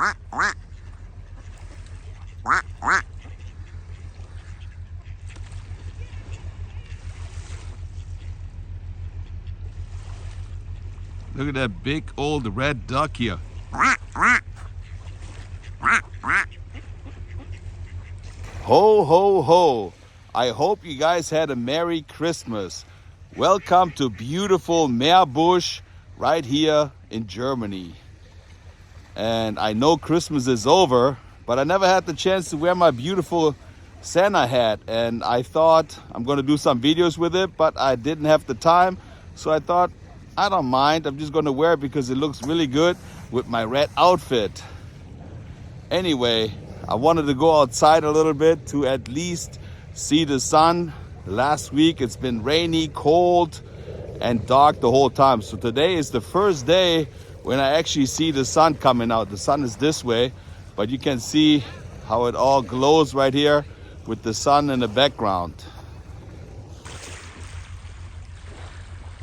Look at that big old red duck here. Ho, ho, ho. I hope you guys had a Merry Christmas. Welcome to beautiful Meerbusch right here in Germany. And I know Christmas is over, but I never had the chance to wear my beautiful Santa hat. And I thought I'm going to do some videos with it, but I didn't have the time. So I thought, I don't mind. I'm just going to wear it because it looks really good with my red outfit. Anyway, I wanted to go outside a little bit to at least see the sun. Last week it's been rainy, cold, and dark the whole time. So today is the first day when I actually see the sun coming out. The sun is this way, but you can see how it all glows right here with the sun in the background.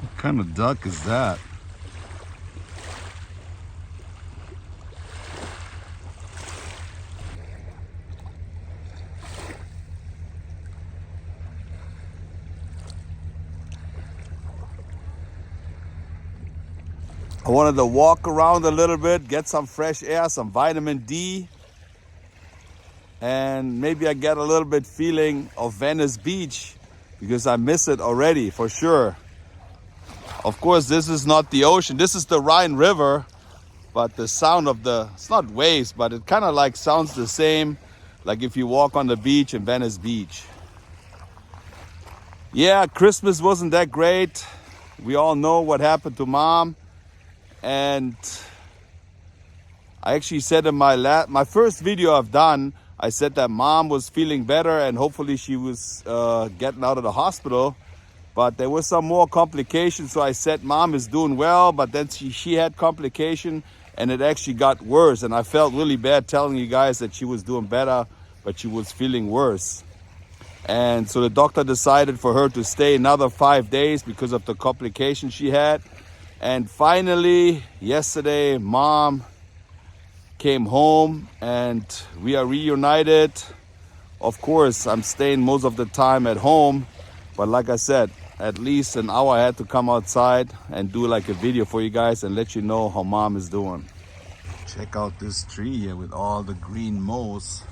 What kind of duck is that? I wanted to walk around a little bit, get some fresh air, some vitamin D, and maybe I get a little bit feeling of Venice Beach because I miss it already for sure. Of course, this is not the ocean. This is the Rhine River, but the sound of it's not waves, but it kind of like sounds the same like if you walk on the beach in Venice Beach. Yeah, Christmas wasn't that great. We all know what happened to Mom. And I actually said in my first video I've done, I said that Mom was feeling better and hopefully she was getting out of the hospital. But there was some more complications, so I said Mom is doing well, but then she had complication and it actually got worse. And I felt really bad telling you guys that she was doing better, but she was feeling worse. And so the doctor decided for her to stay another 5 days because of the complications she had. And finally, yesterday, Mom came home and we are reunited. Of course, I'm staying most of the time at home, but like I said, at least an hour I had to come outside and do like a video for you guys and let you know how Mom is doing. Check out this tree here with all the green moss.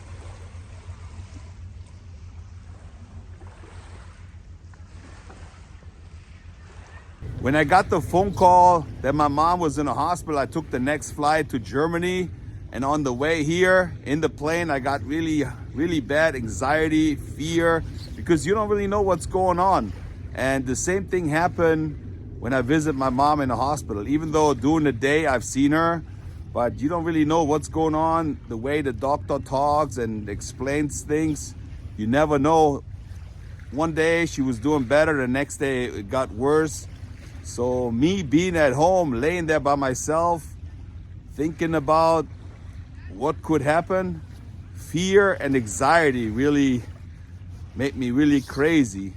When I got the phone call that my mom was in a hospital, I took the next flight to Germany. And on the way here in the plane, I got really bad anxiety, fear, because you don't really know what's going on. And the same thing happened when I visit my mom in the hospital. Even though during the day I've seen her, but you don't really know what's going on. The way the doctor talks and explains things, you never know. One day she was doing better, the next day it got worse. So me being at home, laying there by myself, thinking about what could happen, fear and anxiety really made me really crazy.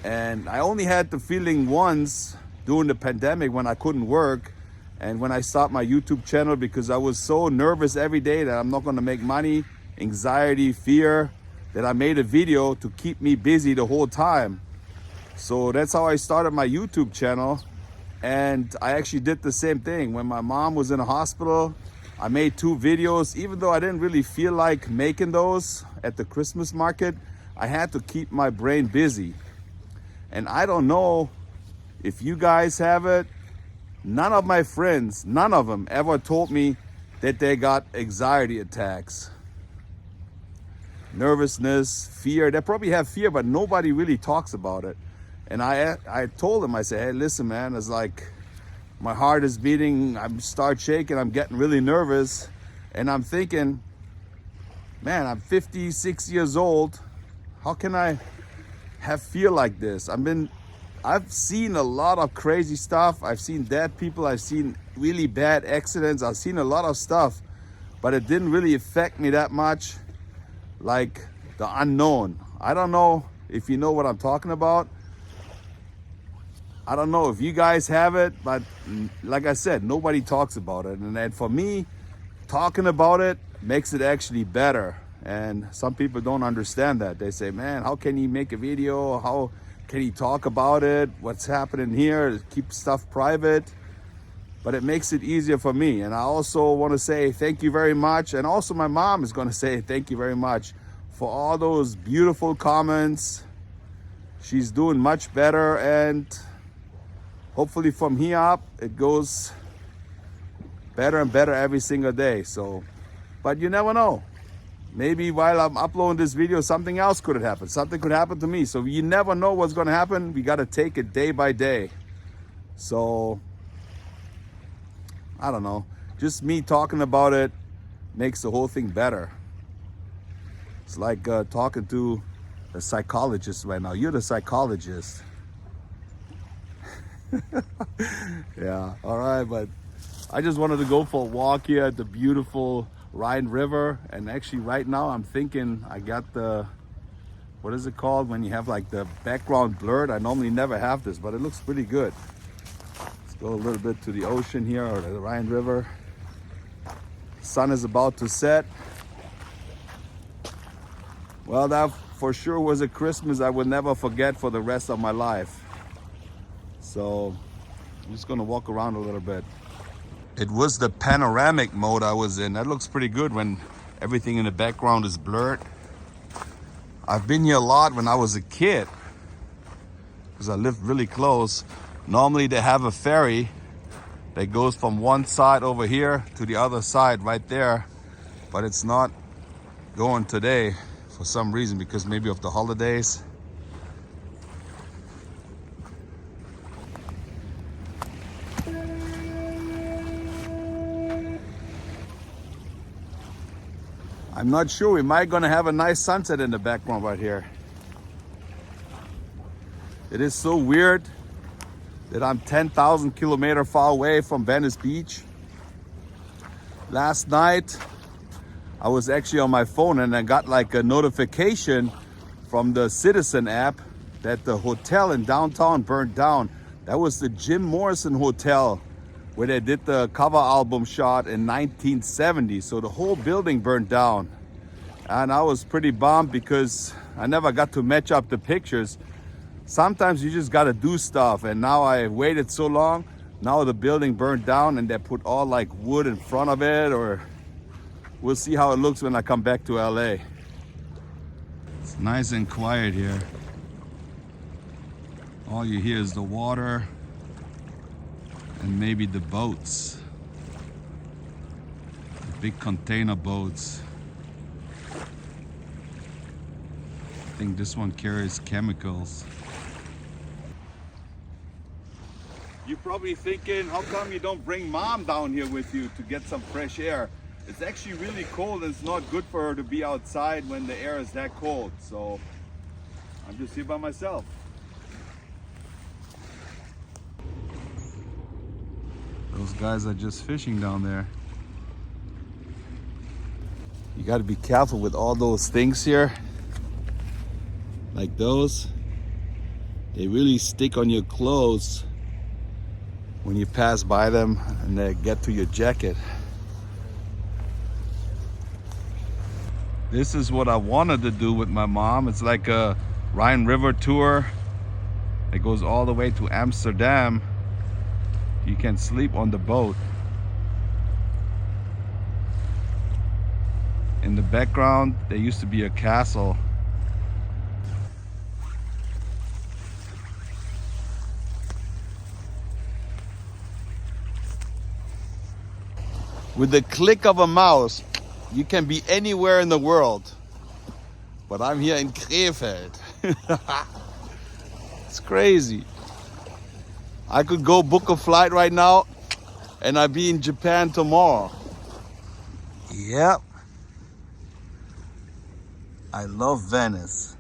And I only had the feeling once during the pandemic when I couldn't work and when I stopped my YouTube channel because I was so nervous every day that I'm not going to make money, anxiety, fear, that I made a video to keep me busy the whole time. So that's how I started my YouTube channel. And I actually did the same thing. When my mom was in a hospital, I made 2 videos. Even though I didn't really feel like making those at the Christmas market, I had to keep my brain busy. And I don't know if you guys have it. None of my friends, none of them ever told me that they got anxiety attacks. Nervousness, fear. They probably have fear, but nobody really talks about it. And I told them, I said, hey, listen, man, it's like my heart is beating, I start shaking, I'm getting really nervous. And I'm thinking, man, I'm 56 years old. How can I have fear like this? I've seen a lot of crazy stuff. I've seen dead people. I've seen really bad accidents. I've seen a lot of stuff, but it didn't really affect me that much like the unknown. I don't know if you know what I'm talking about. I don't know if you guys have it, but like I said, nobody talks about it. And for me, talking about it makes it actually better. And some people don't understand that. They say, man, how can he make a video? How can he talk about it? What's happening here? Keep stuff private. But it makes it easier for me. And I also want to say thank you very much. And also my mom is going to say thank you very much for all those beautiful comments. She's doing much better. And hopefully from here up, it goes better and better every single day. So, but you never know. Maybe while I'm uploading this video, something else could have happened. Something could happen to me. So you never know what's going to happen. We got to take it day by day. So I don't know. Just me talking about it makes the whole thing better. It's like talking to a psychologist right now. You're the psychologist. Yeah, all right. But I just wanted to go for a walk here at the beautiful Rhine River. And actually right now I'm thinking I got the, what is it called when you have like the background blurred? I normally never have this, but it looks pretty good. Go a little bit to the ocean here, or the Rhine River. Sun is about to set. Well, that for sure was a Christmas I would never forget for the rest of my life. So I'm just gonna walk around a little bit. It was the panoramic mode I was in. That looks pretty good when everything in the background is blurred. I've been here a lot when I was a kid because I lived really close. Normally they have a ferry that goes from one side over here to the other side right there, but it's not going today for some reason, because maybe of the holidays. I'm not sure. We might gonna have a nice sunset in the background right here. It is so weird that I'm 10,000 kilometers far away from Venice Beach. Last night, I was actually on my phone and I got like a notification from the Citizen app that the hotel in downtown burned down. That was the Jim Morrison Hotel where they did the cover album shot in 1970. So the whole building burned down. And I was pretty bummed because I never got to match up the pictures. Sometimes you just gotta do stuff, and now I waited so long. Now the building burned down and they put all like wood in front of it, or we'll see how it looks when I come back to LA. It's nice and quiet here. All you hear is the water and maybe the boats. The big container boats. I think this one carries chemicals. You're probably thinking, how come you don't bring mom down here with you to get some fresh air? It's actually really cold and it's not good for her to be outside when the air is that cold. So I'm just here by myself. Those guys are just fishing down there. You got to be careful with all those things here. Like those. They really stick on your clothes when you pass by them and they get to your jacket. This is what I wanted to do with my mom. It's like a Rhine River tour. It goes all the way to Amsterdam. You can sleep on the boat. In the background, there used to be a castle. With the click of a mouse, you can be anywhere in the world. But I'm here in Krefeld. It's crazy. I could go book a flight right now and I'd be in Japan tomorrow. Yep. I love Venice.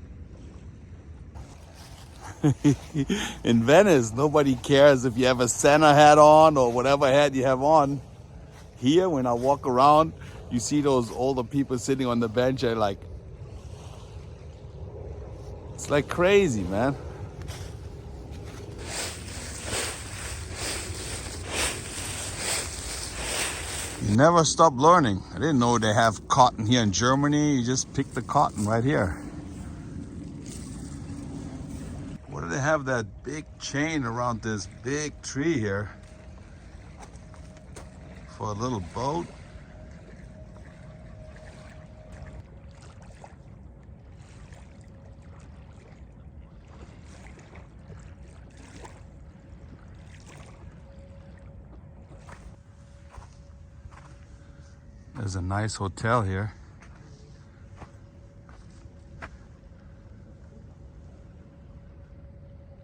In Venice, nobody cares if you have a Santa hat on or whatever hat you have on. Here, when I walk around, you see those older people sitting on the bench and like, it's like crazy, man. Never stop learning. I didn't know they have cotton here in Germany. You just pick the cotton right here. What do they have that big chain around this big tree here? For a little boat? There's a nice hotel here.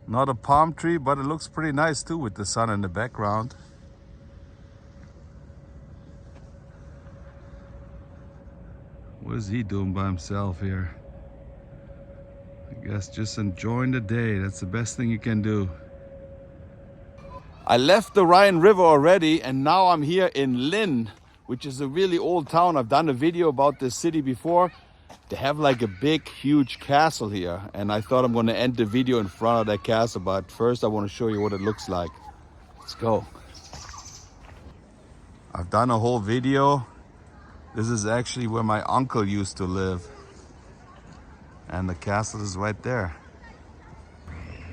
Not a palm tree, but it looks pretty nice too with the sun in the background. What is he doing by himself here? I guess just enjoying the day. That's the best thing you can do. I left the Rhine River already, and now I'm here in Linn, which is a really old town. I've done a video about this city before. They have like a big, huge castle here, and I thought I'm going to end the video in front of that castle, but first I want to show you what it looks like. Let's go. I've done a whole video. This is actually where my uncle used to live, and the castle is right there.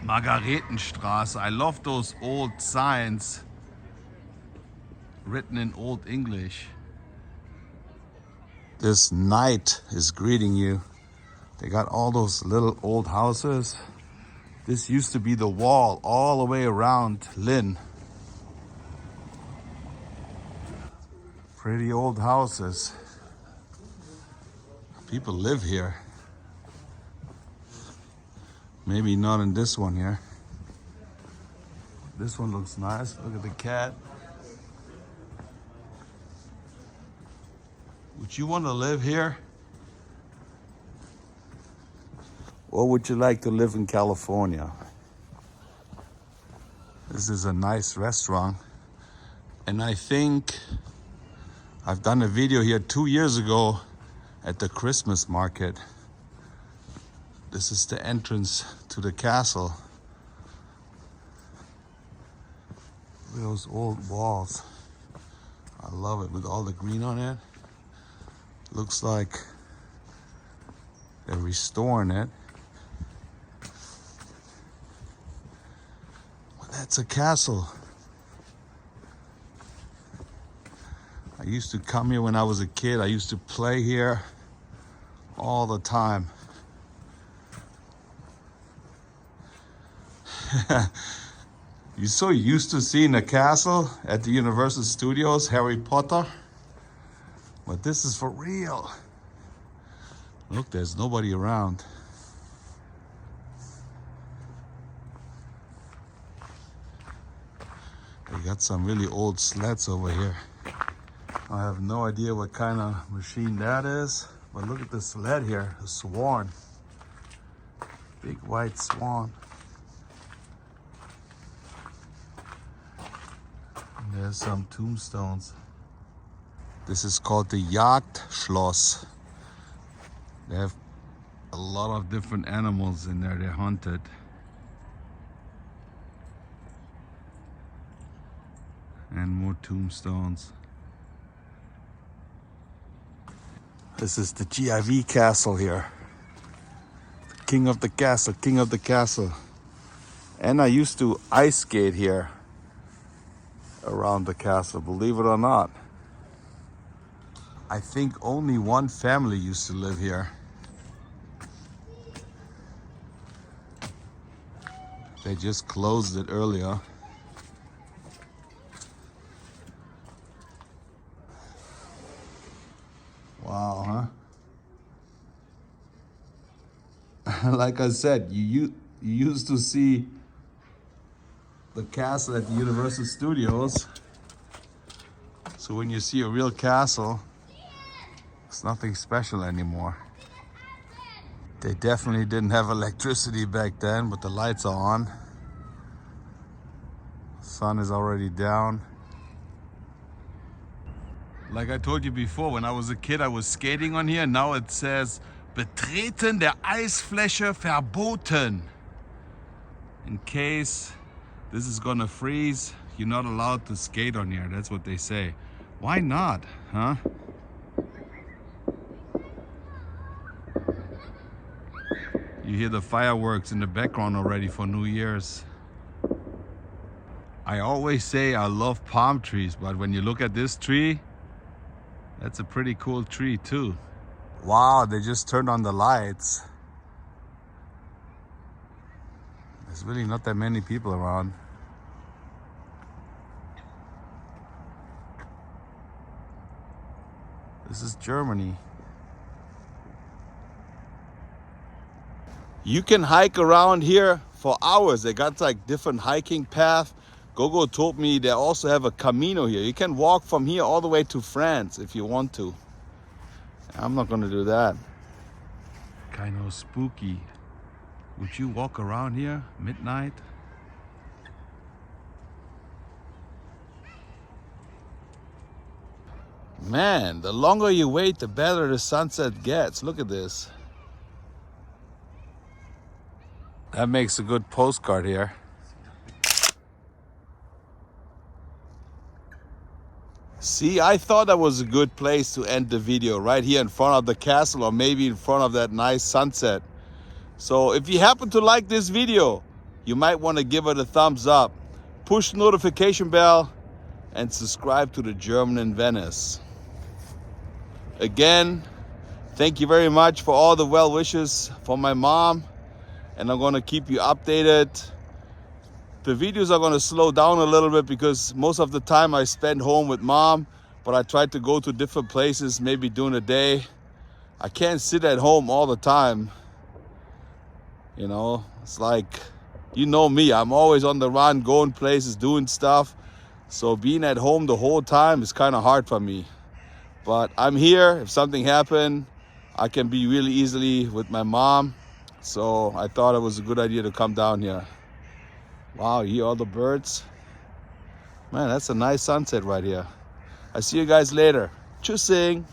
Margaretenstraße. I love those old signs written in Old English. This knight is greeting you. They got all those little old houses. This used to be the wall all the way around Linn. Pretty old houses. People live here. Maybe not in this one here. This one looks nice. Look at the cat. Would you want to live here? Or would you like to live in California? This is a nice restaurant. And I think I've done a video here 2 years ago at the Christmas market. This is the entrance to the castle. Look at those old walls. I love it with all the green on it. Looks like they're restoring it. Well, that's a castle. I used to come here when I was a kid. I used to play here all the time. You're so used to seeing a castle at the Universal Studios, Harry Potter. But this is for real. Look, there's nobody around. They got some really old sleds over here. I have no idea what kind of machine that is, but look at the sled here, a swan. Big white swan. And there's some tombstones. This is called the Jagdschloss. They have a lot of different animals in there. They're hunted. And more tombstones. This is the GIV castle here. The king of the castle, king of the castle. And I used to ice skate here around the castle, believe it or not. I think only one family used to live here. They just closed it earlier. Wow, huh? Like I said, you used to see the castle at the Universal Studios. So when you see a real castle, it's nothing special anymore. They definitely didn't have electricity back then, but the lights are on. Sun is already down. Like I told you before, when I was a kid, I was skating on here. Now it says, Betreten der Eisfläche verboten. In case this is gonna freeze, you're not allowed to skate on here. That's what they say. Why not, huh? You hear the fireworks in the background already for New Year's. I always say I love palm trees, but when you look at this tree, that's a pretty cool tree too. Wow, they just turned on the lights. There's really not that many people around. This is Germany. You can hike around here for hours. They got like different hiking paths. Gogo told me they also have a Camino here. You can walk from here all the way to France if you want to. I'm not gonna do that. Kind of spooky. Would you walk around here midnight? Man, the longer you wait, the better the sunset gets. Look at this. That makes a good postcard here. See, I thought that was a good place to end the video, right here in front of the castle, or maybe in front of that nice sunset. So if you happen to like this video, you might want to give it a thumbs up, push the notification bell, and subscribe to the German in Venice. Again, thank you very much for all the well wishes for my mom, and I'm going to keep you updated. The videos are going to slow down a little bit because most of the time I spend home with mom, but I try to go to different places maybe during the day. I can't sit at home all the time. You know, it's like, you know me, I'm always on the run, going places, doing stuff. So being at home the whole time is kind of hard for me. But I'm here. If something happened, I can be really easily with my mom. So I thought it was a good idea to come down here. Wow, you hear all the birds? Man, that's a nice sunset right here. I see you guys later. Tschüssing.